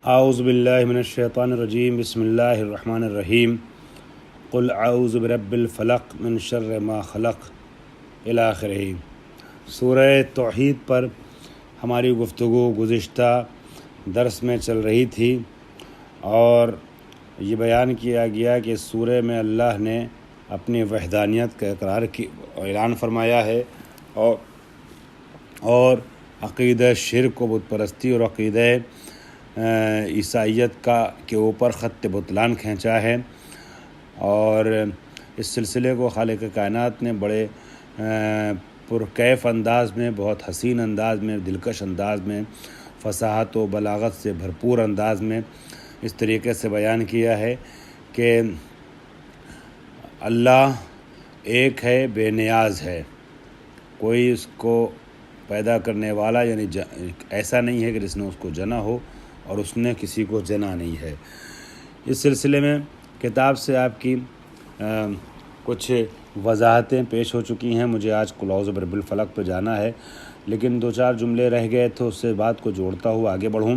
اعوذ باللہ من الشیطان الرجیم بسم اللہ الرحمن الرحیم قل اعوذ برب الفلق من شر ما خلق الی آخرہ۔ سورہ توحید پر ہماری گفتگو گزشتہ درس میں چل رہی تھی اور یہ بیان کیا گیا کہ اس سورہ میں اللہ نے اپنی وحدانیت کا اقرار اعلان فرمایا ہے اور عقیدہ شرک و بت پرستی اور عقیدہ عیسائیت کے اوپر خط بطلان کھینچا ہے، اور اس سلسلے کو خالق کائنات نے بڑے پرکیف انداز میں، بہت حسین انداز میں، دلکش انداز میں، فصاحت و بلاغت سے بھرپور انداز میں اس طریقے سے بیان کیا ہے کہ اللہ ایک ہے، بے نیاز ہے، کوئی اس کو پیدا کرنے والا یعنی ایسا نہیں ہے کہ جس نے اس کو جنا ہو اور اس نے کسی کو جنا نہیں ہے۔ اس سلسلے میں کتاب سے آپ کی کچھ وضاحتیں پیش ہو چکی ہیں۔ مجھے آج قل اعوذ برب الفلق پہ جانا ہے، لیکن دو چار جملے رہ گئے تو اس سے بات کو جوڑتا ہوا آگے بڑھوں۔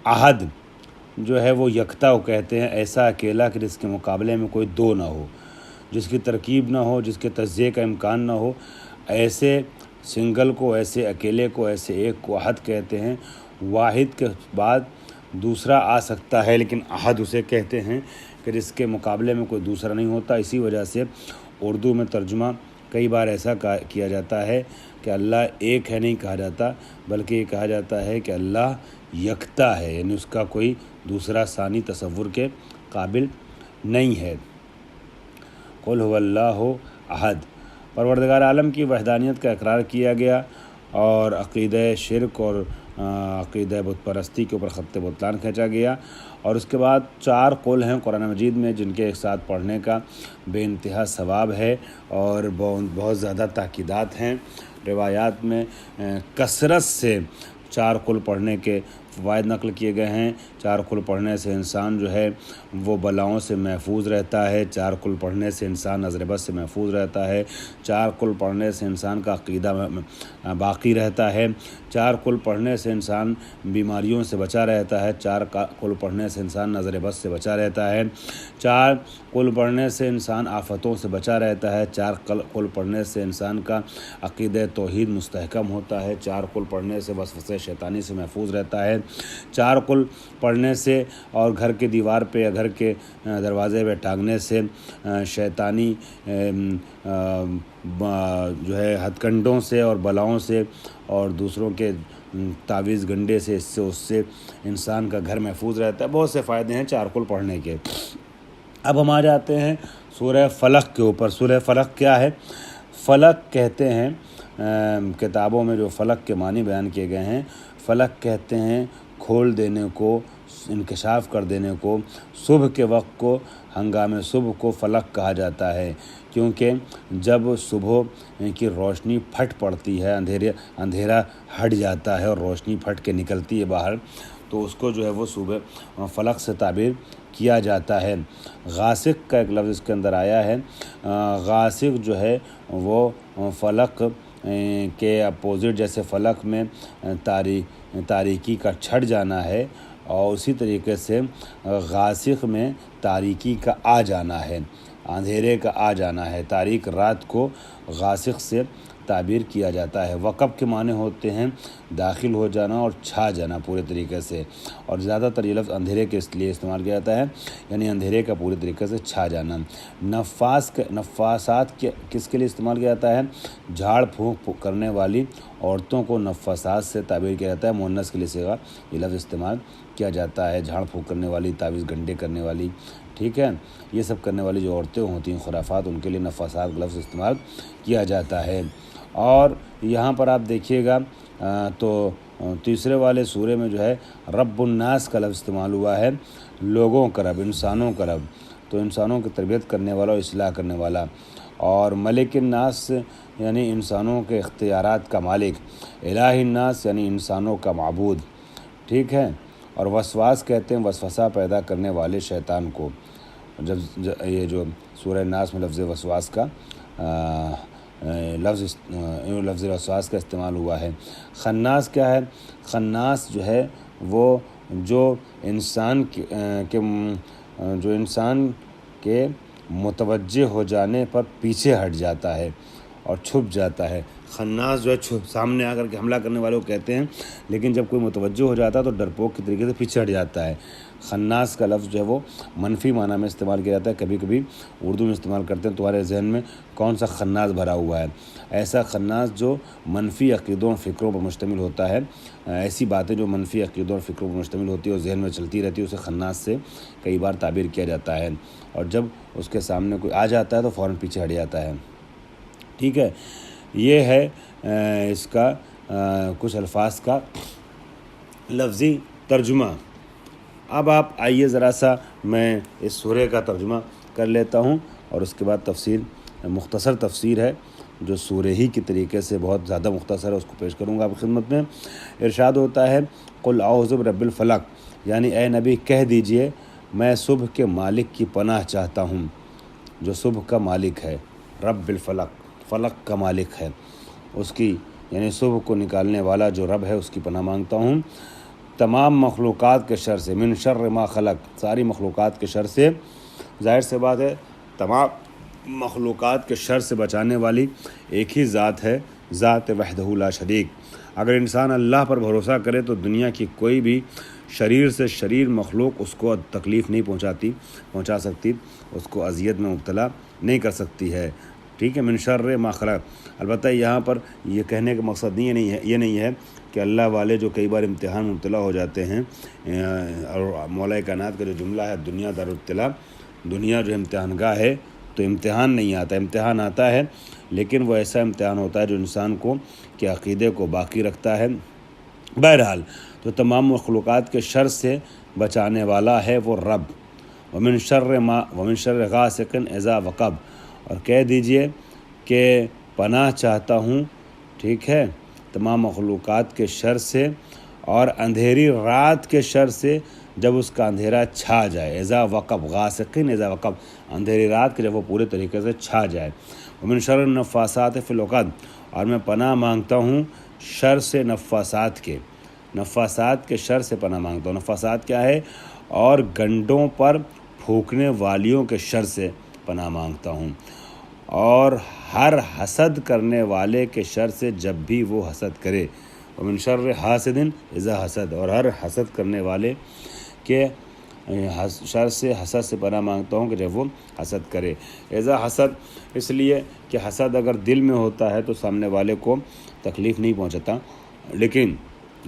احد جو ہے وہ یکتا کو کہتے ہیں، ایسا اکیلا کہ جس کے مقابلے میں کوئی دو نہ ہو، جس کی ترکیب نہ ہو، جس کے تجزیے کا امکان نہ ہو، ایسے سنگل کو، ایسے اکیلے کو، ایسے ایک کو احد کہتے ہیں۔ واحد کے بعد دوسرا آ سکتا ہے، لیکن احد اسے کہتے ہیں کہ جس کے مقابلے میں کوئی دوسرا نہیں ہوتا۔ اسی وجہ سے اردو میں ترجمہ کئی بار ایسا کیا جاتا ہے کہ اللہ ایک ہے، نہیں کہا جاتا، بلکہ یہ کہا جاتا ہے کہ اللہ یکتا ہے، یعنی اس کا کوئی دوسرا ثانی تصور کے قابل نہیں ہے۔ قل هو اللہ احد، پروردگار عالم کی وحدانیت کا اقرار کیا گیا اور عقیدہ شرک اور عقیدہ بت پرستی کے اوپر خط بطلان کھینچا گیا، اور اس کے بعد 4 قول ہیں قرآن مجید میں جن کے ایک ساتھ پڑھنے کا بے انتہا ثواب ہے اور بہت زیادہ تاکیدات ہیں۔ روایات میں کثرت سے 4 قول پڑھنے کے فوائد نقل کیے گئے ہیں۔ 4 قول پڑھنے سے انسان جو ہے وہ بلاؤں سے محفوظ رہتا ہے، 4 قول پڑھنے سے انسان نظر بد سے محفوظ رہتا ہے، 4 قول پڑھنے سے انسان کا عقیدہ باقی رہتا ہے، 4 قول پڑھنے سے انسان بیماریوں سے بچا رہتا ہے، 4 قول پڑھنے سے انسان نظر بد سے بچا رہتا ہے، 4 قول پڑھنے سے انسان آفتوں سے بچا رہتا ہے، 4 قول پڑھنے سے انسان کا عقیدہ توحید مستحکم ہوتا ہے، 4 قول پڑھنے سے وسوسے شیطانی سے محفوظ رہتا ہے، 4 قول پڑھنے سے اور گھر کے دیوار پہ یا گھر کے دروازے پہ ٹانگنے سے شیطانی جو ہے ہتھ کنڈوں سے اور بلاؤں سے اور دوسروں کے تعویذ گنڈے سے اس سے انسان کا گھر محفوظ رہتا ہے۔ بہت سے فائدے ہیں 4 قول پڑھنے کے۔ اب ہم آ جاتے ہیں سورہ فلق کے اوپر۔ سورہ فلق کیا ہے؟ فلق کہتے ہیں، کتابوں میں جو فلق کے معنی بیان کیے گئے ہیں، فلق کہتے ہیں کھول دینے کو، انکشاف کر دینے کو۔ صبح کے وقت کو، ہنگام صبح کو فلق کہا جاتا ہے، کیونکہ جب صبح کی روشنی پھٹ پڑتی ہے، اندھیرا ہٹ جاتا ہے اور روشنی پھٹ کے نکلتی ہے باہر، تو اس کو جو ہے وہ صبح فلق سے تعبیر کیا جاتا ہے۔ غاسق کا ایک لفظ اس کے اندر آیا ہے۔ غاسق جو ہے وہ فلق کے اپوزٹ، جیسے فلق میں تاریکی کا چھٹ جانا ہے، اور اسی طریقے سے غاسق میں تاریکی کا آ جانا ہے، اندھیرے کا آ جانا ہے۔ تاریک رات کو غاسق سے تعبیر کیا جاتا ہے۔ وقب کے معنی ہوتے ہیں داخل ہو جانا اور چھا جانا پورے طریقے سے، اور زیادہ تر یہ لفظ اندھیرے کے اس لیے استعمال کیا جاتا ہے، یعنی اندھیرے کا پورے طریقے سے چھا جانا۔ نفاسات کس کے لیے استعمال کیا جاتا ہے؟ جھاڑ پھونک کرنے والی عورتوں کو نفاسات سے تعبیر کیا جاتا ہے، مؤنث کے لیے صیغہ یہ لفظ استعمال کیا جاتا ہے۔ جھاڑ پھونک کرنے والی، تعویذ گنڈے کرنے والی، ٹھیک ہے، یہ سب کرنے والی جو عورتیں ہوتی ہیں، خرافات، ان کے لیے نفاسات کا لفظ استعمال کیا جاتا ہے۔ اور یہاں پر آپ دیکھیے گا تو تیسرے والے سورے میں جو ہے رب الناس کا لفظ استعمال ہوا ہے، لوگوں کا رب، انسانوں کا رب، تو انسانوں کی تربیت کرنے والا اور اصلاح کرنے والا۔ اور ملک الناس یعنی انسانوں کے اختیارات کا مالک، الہ الناس یعنی انسانوں کا معبود، ٹھیک ہے۔ اور وسواس کہتے ہیں وسوسہ پیدا کرنے والے شیطان کو، جب یہ جو سورہ ناس میں لفظ وسواس کا لفظ وسواس کا استعمال ہوا ہے۔ خناس کیا ہے؟ خناس جو ہے وہ جو انسان کے متوجہ ہو جانے پر پیچھے ہٹ جاتا ہے اور چھپ جاتا ہے۔ خناس جو ہے سامنے آ کر کے حملہ کرنے والے کو کہتے ہیں، لیکن جب کوئی متوجہ ہو جاتا ہے تو ڈرپوک کی طریقے سے پیچھے ہٹ جاتا ہے۔ خناس کا لفظ جو ہے وہ منفی معنی میں استعمال کیا جاتا ہے، کبھی کبھی اردو میں استعمال کرتے ہیں تمہارے ذہن میں کون سا خناس بھرا ہوا ہے۔ ایسا خناس جو منفی عقیدوں اور فکروں پر مشتمل ہوتا ہے، ایسی باتیں جو منفی عقیدوں اور فکروں پر مشتمل ہوتی ہے اور ذہن میں چلتی رہتی ہے، اسے خناس سے کئی بار تعبیر کیا جاتا ہے، اور جب اس کے سامنے کوئی آ جاتا ہے تو فوراً پیچھے ہٹ جاتا ہے۔ ٹھیک ہے، یہ ہے اس کا کچھ الفاظ کا لفظی ترجمہ۔ اب آپ آئیے ذرا سا میں اس سورہ کا ترجمہ کر لیتا ہوں، اور اس کے بعد مختصر تفسیر ہے جو سورہ ہی کی طریقے سے بہت زیادہ مختصر ہے، اس کو پیش کروں گا آپ کی خدمت میں۔ ارشاد ہوتا ہے، قل اعوذ برب الفلق، یعنی اے نبی کہہ دیجئے میں صبح کے مالک کی پناہ چاہتا ہوں، جو صبح کا مالک ہے، رب الفلق، فلق کا مالک ہے، اس کی یعنی صبح کو نکالنے والا جو رب ہے اس کی پناہ مانگتا ہوں، تمام مخلوقات کے شر سے، من شر ما خلق، ساری مخلوقات کے شر سے۔ ظاہر سے بات ہے تمام مخلوقات کے شر سے بچانے والی ایک ہی ذات ہے، ذات وحدہ لا شریک۔ اگر انسان اللہ پر بھروسہ کرے تو دنیا کی کوئی بھی شریر سے شریر مخلوق اس کو تکلیف نہیں پہنچا سکتی، اس کو اذیت میں مبتلا نہیں کر سکتی ہے۔ ٹھیک ہے، من شر ما خلق۔ البتہ یہاں پر یہ کہنے کا مقصد یہ نہیں ہے کہ اللہ والے جو کئی بار امتحان مبتلا ہو جاتے ہیں، اور مولا کائنات کا جو جملہ ہے دنیا دار ابتلا، دنیا جو امتحان گاہ ہے، تو امتحان نہیں آتا، امتحان آتا ہے لیکن وہ ایسا امتحان ہوتا ہے جو انسان کے عقیدے کو باقی رکھتا ہے۔ بہرحال تو تمام مخلوقات کے شر سے بچانے والا ہے وہ رب۔ ومن شر غاسق اذا وقب، اور کہہ دیجئے کہ پناہ چاہتا ہوں، ٹھیک ہے، تمام مخلوقات کے شر سے اور اندھیری رات کے شر سے جب اس کا اندھیرا چھا جائے۔ اذا وقب، غاسقین اذا وقب، اندھیری رات کے جب وہ پورے طریقے سے چھا جائے۔ ومن شر النفاثات فی العقد، اور میں پناہ مانگتا ہوں شر سے نفاثات کے شر سے پناہ مانگتا ہوں۔ نفاثات کیا ہے؟ اور گنڈوں پر پھونکنے والیوں کے شر سے پناہ مانگتا ہوں، اور ہر حسد کرنے والے کے شر سے جب بھی وہ حسد کرے۔ ومن شر حاسد اذا حسد، اور ہر حسد کرنے والے کے شر سے، حسد سے پناہ مانگتا ہوں کہ جب وہ حسد کرے۔ اذا حسد اس لیے کہ حسد اگر دل میں ہوتا ہے تو سامنے والے کو تکلیف نہیں پہنچتا، لیکن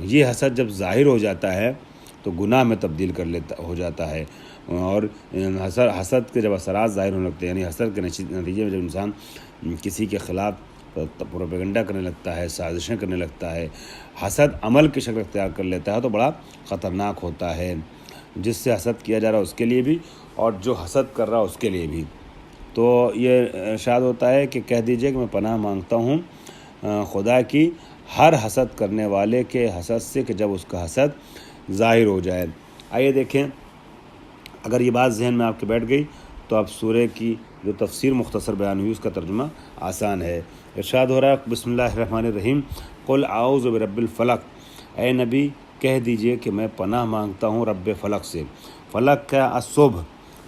یہ حسد جب ظاہر ہو جاتا ہے تو گناہ میں تبدیل ہو جاتا ہے، اور حسد کے جب اثرات ظاہر ہونے لگتے ہیں، یعنی حسد کے نتیجے میں جب انسان کسی کے خلاف پروپیگنڈا کرنے لگتا ہے، سازشیں کرنے لگتا ہے، حسد عمل کی شکل اختیار کر لیتا ہے تو بڑا خطرناک ہوتا ہے، جس سے حسد کیا جا رہا ہے اس کے لیے بھی اور جو حسد کر رہا ہے اس کے لیے بھی۔ تو یہ ارشاد ہوتا ہے کہ کہہ دیجئے کہ میں پناہ مانگتا ہوں خدا کی ہر حسد کرنے والے کے حسد سے کہ جب اس کا حسد ظاہر ہو جائے۔ آئیے دیکھیں، اگر یہ بات ذہن میں آپ کے بیٹھ گئی تو اب سورہ کی جو تفسیر مختصر بیان ہوئی اس کا ترجمہ آسان ہے۔ ارشاد ہو رہا ہے، بسم اللہ الرحمن الرحیم، قل اعوذ برب الفلق، اے نبی کہہ دیجئے کہ میں پناہ مانگتا ہوں رب فلق سے۔ فلق کا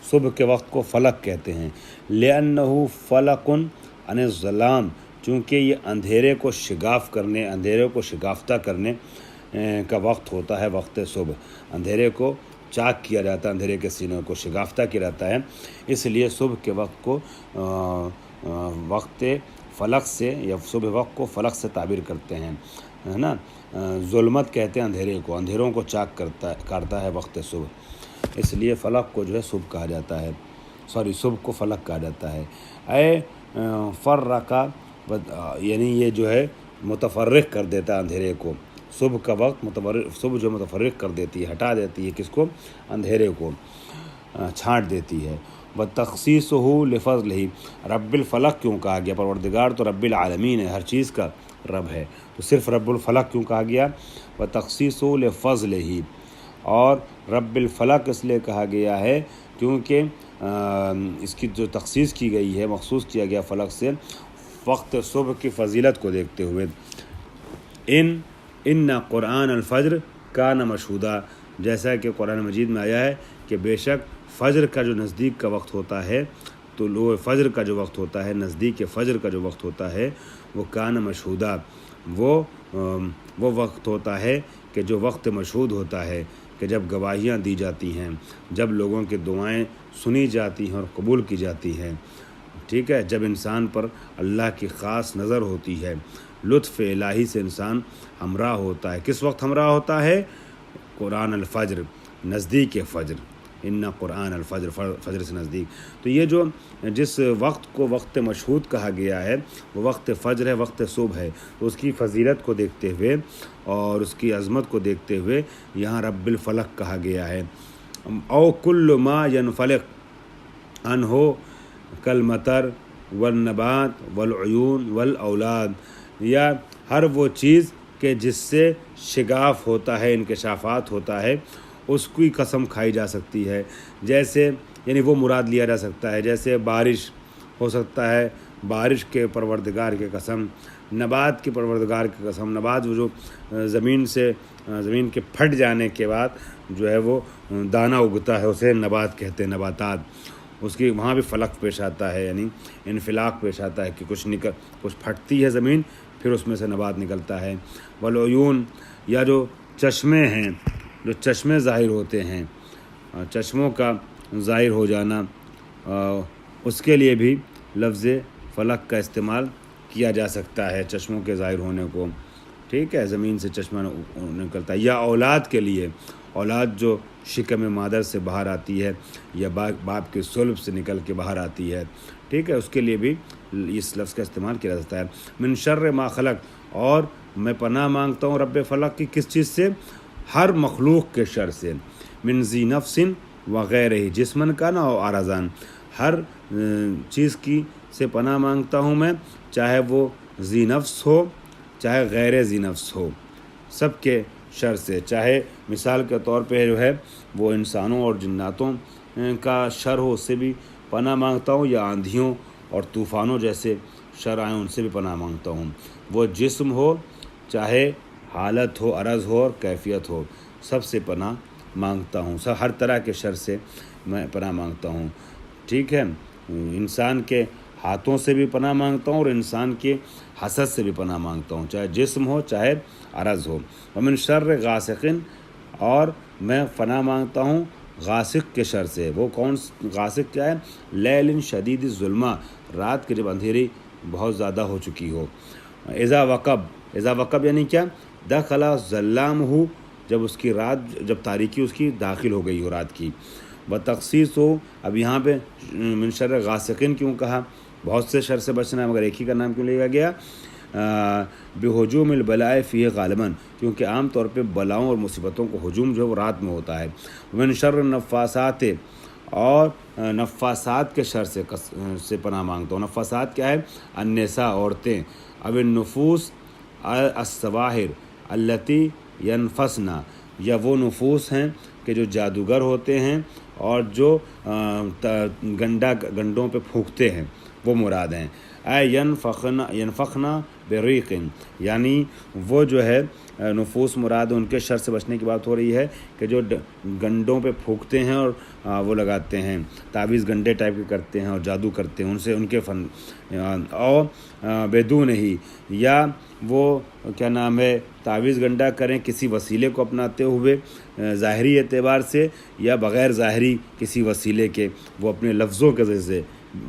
صبح کے وقت کو فلق کہتے ہیں، لأنہ فلق عن الظلام، چونکہ یہ اندھیرے کو شگافتہ کرنے کا وقت ہوتا ہے، وقت صبح، اندھیرے کو چاک کیا جاتا ہے، اندھیرے کے سینوں کو شگافتہ کیا جاتا ہے، اس لیے صبح کے وقت کو وقت فلق سے یا صبح وقت کو فلق سے تعبیر کرتے ہیں، ہے نا۔ ظلمت کہتے ہیں اندھیرے کو، اندھیروں کو چاک کرتا ہے وقت صبح، اس لیے فلق کو جو ہے صبح کہا جاتا ہے، صبح کو فلق کہا جاتا ہے۔ اے فرقہ، یعنی یہ جو ہے متفرق کر دیتا ہے اندھیرے کو، صبح کا وقت صبح جو متفرق کر دیتی ہے، ہٹا دیتی ہے کس کو؟ اندھیرے کو چھانٹ دیتی ہے۔ وَتَخْصِيصُهُ لِفَضْلِهِ، رب الفلق کیوں کہا گیا؟ پروردگار تو رب العالمین ہے، ہر چیز کا رب ہے، تو صرف رب الفلق کیوں کہا گیا؟ وَتَخْصِيصُهُ لِفَضْلِهِ، اور رب الفلق اس لیے کہا گیا ہے کیونکہ اس کی جو تخصیص کی گئی ہے، مخصوص کیا گیا فلق سے وقت صبح کی فضیلت کو دیکھتے ہوئے۔ ان قرآن الفجر کان مشہودا، جیسا کہ قرآن مجید میں آیا ہے کہ بے شک فجر کا جو نزدیک کا وقت ہوتا ہے، طلوع فجر کا جو وقت ہوتا ہے، نزدیک فجر کا جو وقت ہوتا ہے، وہ کان مشہودہ، وہ وقت ہوتا ہے کہ جو وقت مشہود ہوتا ہے، کہ جب گواہیاں دی جاتی ہیں، جب لوگوں کی دعائیں سنی جاتی ہیں اور قبول کی جاتی ہیں، ٹھیک ہے، جب انسان پر اللہ کی خاص نظر ہوتی ہے، لطف الہی سے انسان ہمراہ ہوتا ہے۔ کس وقت ہمراہ ہوتا ہے؟ قرآن الفجر، نزدیک فجر، ان قرآن الفجر، فجر سے نزدیک۔ تو یہ جو جس وقت کو وقت مشہود کہا گیا ہے وہ وقت فجر ہے، وقت صبح ہے۔ تو اس کی فضیلت کو دیکھتے ہوئے اور اس کی عظمت کو دیکھتے ہوئے یہاں رب الفلق کہا گیا ہے۔ او کل ما ینفلق عنہ کالمطر والنبات والعیون والاولاد، یا ہر وہ چیز کہ جس سے شگاف ہوتا ہے، انکشافات ہوتا ہے، اس کی قسم کھائی جا سکتی ہے۔ جیسے یعنی وہ مراد لیا جا سکتا ہے، جیسے بارش ہو سکتا ہے، بارش کے پروردگار کی قسم، نبات کے پروردگار کی قسم۔ نبات وہ جو زمین کے پھٹ جانے کے بعد جو ہے وہ دانہ اگتا ہے، اسے نبات کہتے ہیں، نباتات۔ اس کی وہاں بھی فلق پیش آتا ہے، یعنی انفلاق پیش آتا ہے کہ کچھ پھٹتی ہے زمین، پھر اس میں سے نبات نکلتا ہے۔ والعیون، یا جو چشمے ہیں، جو چشمے ظاہر ہوتے ہیں، چشموں کا ظاہر ہو جانا، اس کے لیے بھی لفظ فلق کا استعمال کیا جا سکتا ہے، چشموں کے ظاہر ہونے کو، ٹھیک ہے، زمین سے چشمہ نکلتا ہے۔ یا اولاد کے لیے، اولاد جو شکم مادر سے باہر آتی ہے یا باپ کے صلب سے نکل کے باہر آتی ہے، ٹھیک ہے، اس کے لیے بھی اس لفظ کا استعمال کیا جاتا ہے۔ من شر ما خلق، اور میں پناہ مانگتا ہوں رب فلق کی کس چیز سے؟ ہر مخلوق کے شر سے۔ من ذی نفس وغیرہ، جسمن کا نا اور عرضان، ہر چیز کی سے پناہ مانگتا ہوں میں، چاہے وہ ذی نفس ہو چاہے غیر ذی نفس ہو، سب کے شر سے۔ چاہے مثال کے طور پہ جو ہے وہ انسانوں اور جناتوں کا شر ہو، اس سے بھی پناہ مانگتا ہوں، یا آندھیوں اور طوفانوں جیسے شر آئیں ان سے بھی پناہ مانگتا ہوں۔ وہ جسم ہو چاہے حالت ہو، عرض ہو اور کیفیت ہو، سب سے پناہ مانگتا ہوں، ہر طرح کے شر سے میں پناہ مانگتا ہوں، ٹھیک ہے۔ انسان کے ہاتھوں سے بھی پناہ مانگتا ہوں اور انسان کے حسد سے بھی پناہ مانگتا ہوں، چاہے جسم ہو چاہے عرض ہو۔ ومن شر غاسق، اور میں پناہ مانگتا ہوں غاسق کے شر سے۔ وہ کون غاسق کیا ہے؟ لیل شدید الظلمہ، رات کے جب اندھیری بہت زیادہ ہو چکی ہو۔ اذا وقب یعنی کیا؟ دخل ظلامہ، جب اس کی رات، جب تاریکی اس کی داخل ہو گئی ہو رات کی۔ بتخصیص ہو، اب یہاں پہ من شر غاسقین کیوں کہا؟ بہت سے شر سے بچنا ہے، مگر ایک ہی کا نام کیوں لیا گیا؟ بہجوم البلاء فیہ غالباً، کیونکہ عام طور پہ بلاؤں اور مصیبتوں کو ہجوم جو ہے وہ رات میں ہوتا ہے۔ من شر النفاسات، اور نفاسات کے شر سے پناہ مانگتا ہوں۔ نفاسات کیا ہے؟ النساء، عورتیں، اب النفوس السواحر التی ینفسنا، یا وہ نفوس ہیں کہ جو جادوگر ہوتے ہیں اور جو گنڈوں پہ پھونکتے ہیں، وہ مراد ہیں۔ ینفخنا بریق، یعنی وہ جو ہے نفوس مراد ان کے شر سے بچنے کی بات ہو رہی ہے کہ جو گنڈوں پہ پھونکتے ہیں اور وہ لگاتے ہیں، تعویذ گنڈے ٹائپ کے کرتے ہیں اور جادو کرتے ہیں، ان سے ان کے فن، اور بدون ہی، یا وہ کیا نام ہے تعویذ گنڈا کریں کسی وسیلے کو اپناتے ہوئے ظاہری اعتبار سے یا بغیر ظاہری کسی وسیلے کے، وہ اپنے لفظوں کے ذریعے سے،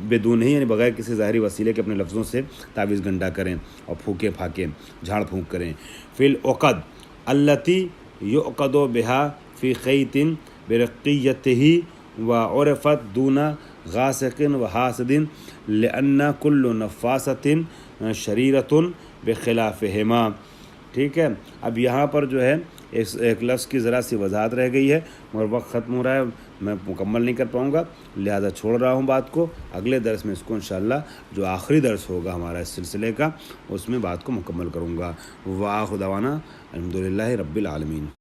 بدون ہی یعنی بغیر کسی ظاہری وسیلے کے اپنے لفظوں سے تعویذ گنڈا کریں اور پھونکے پھاکے جھاڑ پھونک کریں۔ فی العقد التی یعقد بہا فی خیط برقیتہ وعرفت دون غاسق وحاسد لأن کل نفاست شریرۃ بخلافہما، ٹھیک ہے۔ اب یہاں پر جو ہے ایک لفظ کی ذرا سی وضاحت رہ گئی ہے، مگر وقت ختم ہو رہا ہے، میں مکمل نہیں کر پاؤں گا، لہذا چھوڑ رہا ہوں بات کو۔ اگلے درس میں اس کو انشاءاللہ جو آخری درس ہوگا ہمارا اس سلسلے کا، اس میں بات کو مکمل کروں گا۔ وآخر دعوانا الحمدللہ رب العالمین۔